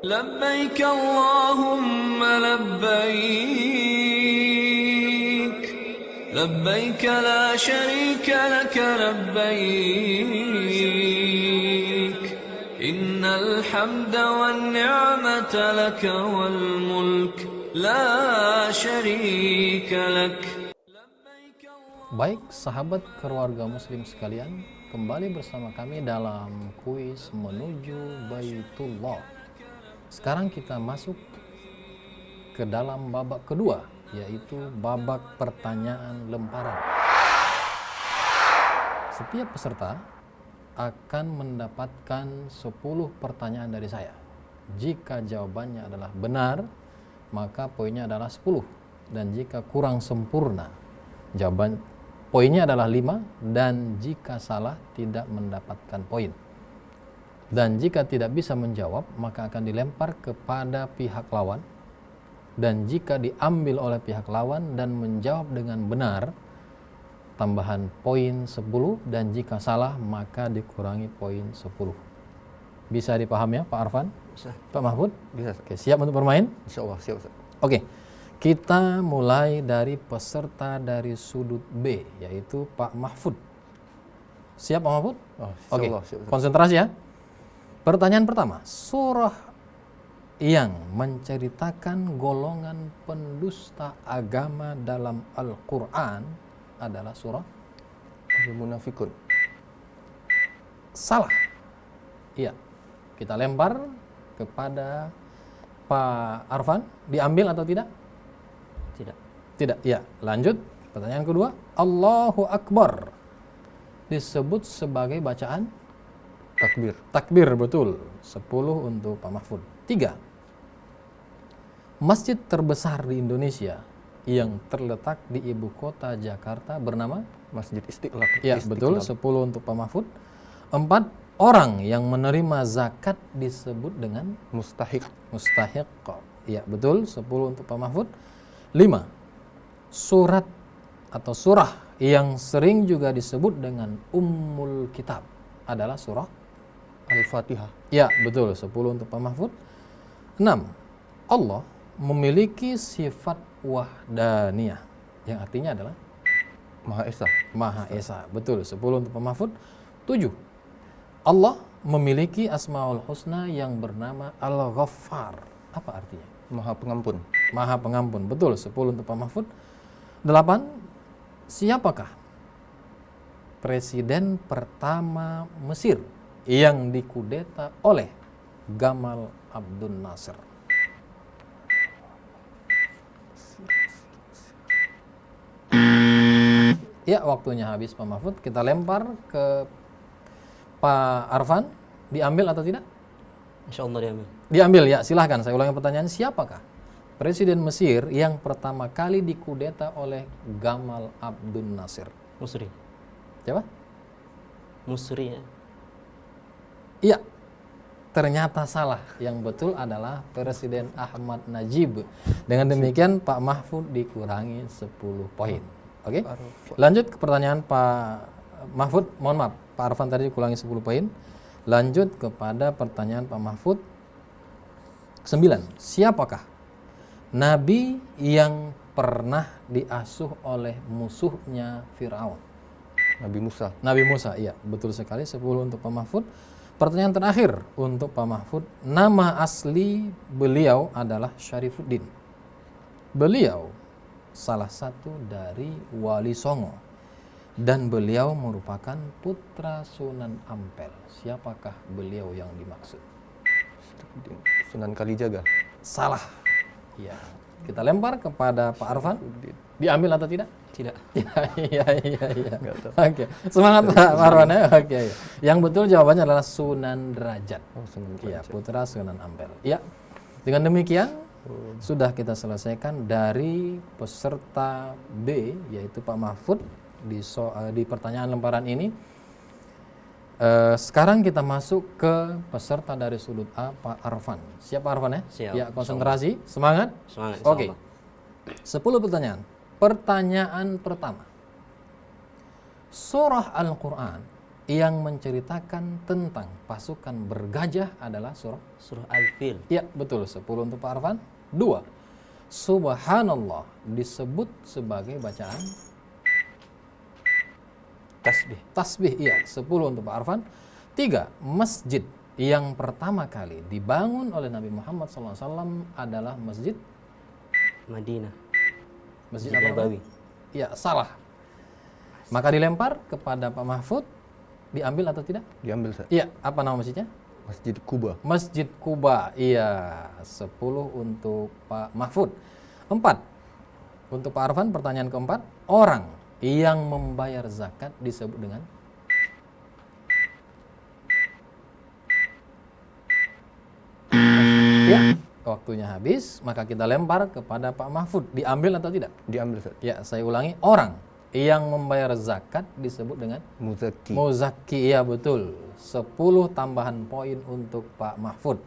لبيك اللهم لبيك لبيك لا شريك لك لبيك إن الحمد والنعمة لك والملك لا شريك لك. Baik sahabat keluarga muslim sekalian, kembali bersama kami dalam kuis menuju Baitullah. Sekarang kita masuk ke dalam babak kedua, yaitu babak pertanyaan lemparan. Setiap peserta akan mendapatkan 10 pertanyaan dari saya. Jika jawabannya adalah benar, maka poinnya adalah 10. Dan jika kurang sempurna, poinnya adalah 5, dan jika salah tidak mendapatkan poin. Dan jika tidak bisa menjawab, maka akan dilempar kepada pihak lawan. Dan jika diambil oleh pihak lawan dan menjawab dengan benar, tambahan poin 10, dan jika salah maka dikurangi poin 10. Bisa dipahami ya Pak Arfan? Bisa. Pak Mahfud? Bisa. Oke, siap untuk bermain? Insyaallah siap, Ustaz. Oke. Kita mulai dari peserta dari sudut B, yaitu Pak Mahfud. Siap Pak Mahfud? Oke, siap. konsentrasi ya. Pertanyaan pertama, surah yang menceritakan golongan pendusta agama dalam Al-Quran adalah surah Al-Munafiqun. Salah. Iya. Kita lempar kepada Pak Arfan. Diambil atau tidak? Tidak. Tidak. Ya. Lanjut. Pertanyaan kedua. Allahu Akbar disebut sebagai bacaan Takbir. takbir, betul. 10 untuk Pak Mahfud. 3. Masjid terbesar di Indonesia yang terletak di ibu kota Jakarta bernama? Masjid Istiqlal. Ya, betul. 10 untuk Pak Mahfud. 4. Orang yang menerima zakat disebut dengan? Mustahiq. Mustahiq. Ya, betul. 10 untuk Pak Mahfud. 5. Surat atau surah yang sering juga disebut dengan Ummul Kitab adalah surah Al-Fatihah. ya, betul. 10 untuk Pak Mahfud. 6. Allah memiliki sifat wahdaniyah yang artinya adalah Maha Esa. Maha Esa. Betul. 10 untuk Pak Mahfud. 7. Allah memiliki Asmaul Husna yang bernama Al-Ghaffar. Apa artinya? Maha Pengampun. Maha Pengampun. Betul. 10 untuk Pak Mahfud. 8. Siapakah presiden pertama Mesir yang dikudeta oleh Gamal Abdul Nasser? Ya, waktunya habis Pak Mahfud. Kita lempar ke Pak Arfan. Diambil atau tidak? Insyaallah diambil. Diambil ya, silahkan. Saya ulangi pertanyaan. Siapakah presiden Mesir yang pertama kali dikudeta oleh Gamal Abdul Nasser? Musri. Siapa? Musri ya. Iya, ternyata salah. Yang betul adalah Presiden Ahmad Najib. Dengan demikian Pak Mahfud dikurangi 10 poin. Oke. Lanjut ke pertanyaan Pak Mahfud. Mohon maaf, Pak Arfan tadi dikurangi 10 poin. Lanjut kepada pertanyaan Pak Mahfud. 9. Siapakah nabi yang pernah diasuh oleh musuhnya Firaun? Nabi Musa. Nabi Musa, iya, betul sekali. 10 untuk Pak Mahfud. Pertanyaan terakhir untuk Pak Mahfud. Nama asli beliau adalah Syarifuddin. Beliau salah satu dari Wali Songo. Dan beliau merupakan putra Sunan Ampel. Siapakah beliau yang dimaksud? Sunan Kalijaga. Salah. Ya. Kita lempar kepada Pak Arfan. Diambil atau tidak? Tidak. Iya. Oke. Semangat Pak Arfan ya. Oke. Yang betul jawabannya adalah Sunan Derajat. Oh, Sunan Iya, Derajat. putra Sunan Ampel. Ya. Dengan demikian sudah kita selesaikan dari peserta B, yaitu Pak Mahfud di pertanyaan lemparan ini. Sekarang kita masuk ke peserta dari sudut A, Pak Arfan. Siap Pak Arfan ya? Siap. Ya, konsentrasi, semangat. Semangat. Oke. 10 pertanyaan. Pertanyaan pertama. Surah Al-Quran yang menceritakan tentang pasukan bergajah adalah surah? Surah Al-Fil. Ya, betul. 10 untuk Pak Arfan. 2. Subhanallah disebut sebagai bacaan Tasbih. tasbih. Iya, 10 untuk Pak Arfan. 3. Masjid yang pertama kali dibangun oleh Nabi Muhammad SAW adalah Masjid Madinah. Masjid Masjid apa? Nabawi. Ya, salah. Maka dilempar kepada Pak Mahfud, diambil atau tidak? Diambil, Ustaz. Iya, apa nama masjidnya? Masjid Kuba. Masjid Kuba. Iya, 10 untuk Pak Mahfud. 4. Untuk Pak Arfan, pertanyaan keempat, orang yang membayar zakat disebut dengan ya, waktunya habis, maka kita lempar kepada Pak Mahfud. Diambil atau tidak? Diambil, Ustaz. Ya, saya ulangi, orang yang membayar zakat disebut dengan Muzaki. muzaki. Ya, betul. 10 tambahan poin untuk Pak Mahfud.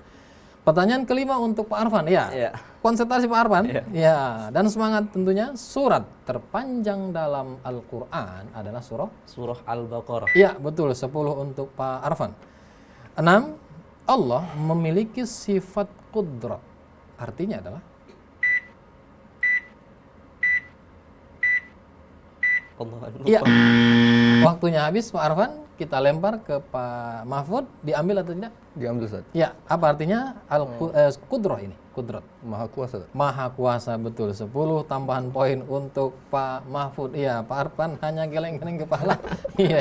Pertanyaan kelima untuk Pak Arfan. Ya, Ya. konsentrasi Pak Arfan. Ya. Ya, dan semangat tentunya. Surat terpanjang dalam Al-Quran adalah surah. Surah Al-Baqarah. Ya, betul. 10 untuk Pak Arfan. 6. Allah memiliki sifat qudrat. Artinya adalah Allah lupa. iya. Waktunya habis Pak Arfan, kita lempar ke Pak Mahfud, diambil atau tidak? Diambil, Ustaz. Ya, apa artinya qudrah ini? Qudrat. Maha kuasa, Ustaz. Maha kuasa, betul. 10 tambahan poin untuk Pak Mahfud. Iya, Pak Arfan hanya geleng-geleng kepala. Iya.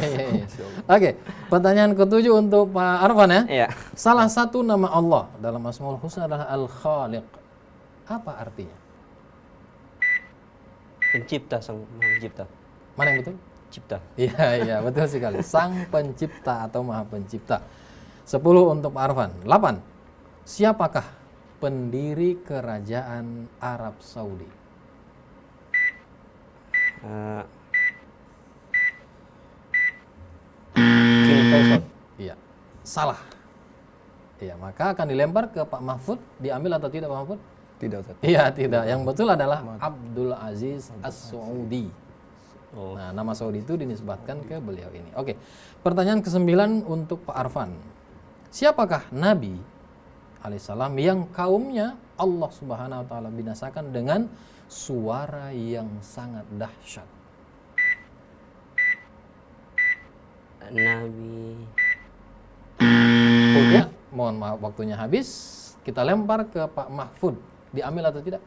Oke, pertanyaan ketujuh untuk Pak Arfan ya. Iya. Salah satu nama Allah dalam Asmaul Husna adalah Al-Khaliq. Apa artinya? Pencipta, sang Maha Pencipta. Mana yang betul? Cipta. Iya, betul sekali. Sang pencipta atau maha pencipta. 10 untuk Pak Arfan. 8. Siapakah pendiri kerajaan Arab Saudi? King Faisal. Iya, salah. Iya, maka akan dilempar ke Pak Mahfud. Diambil atau tidak Pak Mahfud? Tidak, Ustaz. Iya, tidak. Yang betul adalah Abdul Aziz As-Saudi. Oh. Nah, nama Saudi itu dinisbatkan ke beliau ini. Oke, pertanyaan ke-9 untuk Pak Arfan. Siapakah Nabi alaihissalam yang kaumnya Allah Subhanahu wa taala binasakan dengan suara yang sangat dahsyat? Nabi. Oh ya, mohon maaf waktunya habis. Kita lempar ke Pak Mahfud. Diambil atau tidak?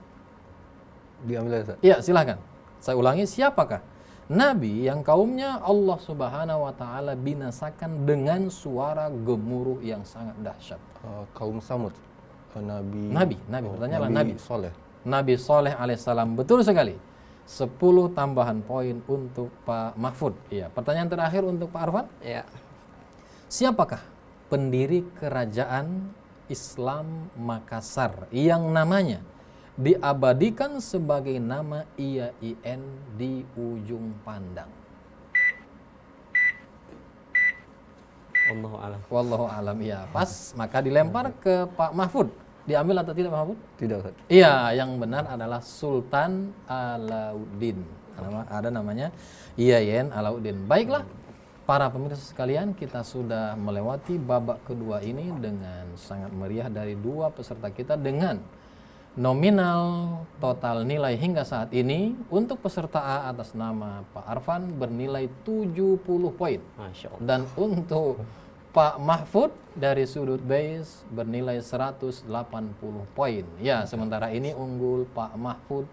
Diambil, Ustaz. Iya, silahkan. Saya ulangi, siapakah Nabi yang kaumnya Allah Subhanahu wa taala binasakan dengan suara gemuruh yang sangat dahsyat? Kaum Samud. Nabi. Pertanyaannya Nabi. Soleh. Nabi Saleh alaihissalam. Betul sekali. 10 tambahan poin untuk Pak Mahfud. Iya, pertanyaan terakhir untuk Pak Arfan. Ya. Siapakah pendiri kerajaan Islam Makassar yang namanya diabadikan sebagai nama IAIN di ujung pandang? Allahu a'lam. Wallahu alam. Ya, pas. Maka dilempar ke Pak Mahfud. Diambil atau tidak Pak Mahfud? Tidak, Ustaz. Iya, yang benar adalah Sultan Alauddin. Ada namanya IAIN Alauddin. Baiklah, para pemirsa sekalian, kita sudah melewati babak kedua ini dengan sangat meriah dari dua peserta kita dengan nominal total nilai hingga saat ini untuk peserta A atas nama Pak Arfan bernilai 70 poin. Masya Allah. Dan untuk Pak Mahfud dari sudut base bernilai 180 poin. Ya, sementara ini unggul Pak Mahfud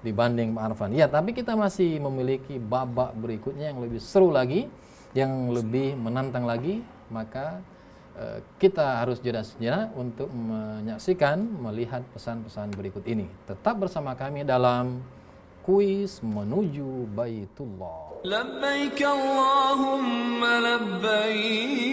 dibanding Pak Arfan. Ya, tapi kita masih memiliki babak berikutnya yang lebih seru lagi, yang lebih menantang lagi. Maka kita harus jeda sejenak untuk menyaksikan, melihat pesan-pesan berikut ini. Tetap bersama kami dalam kuis menuju Baitullah. لبيك اللهم لبيك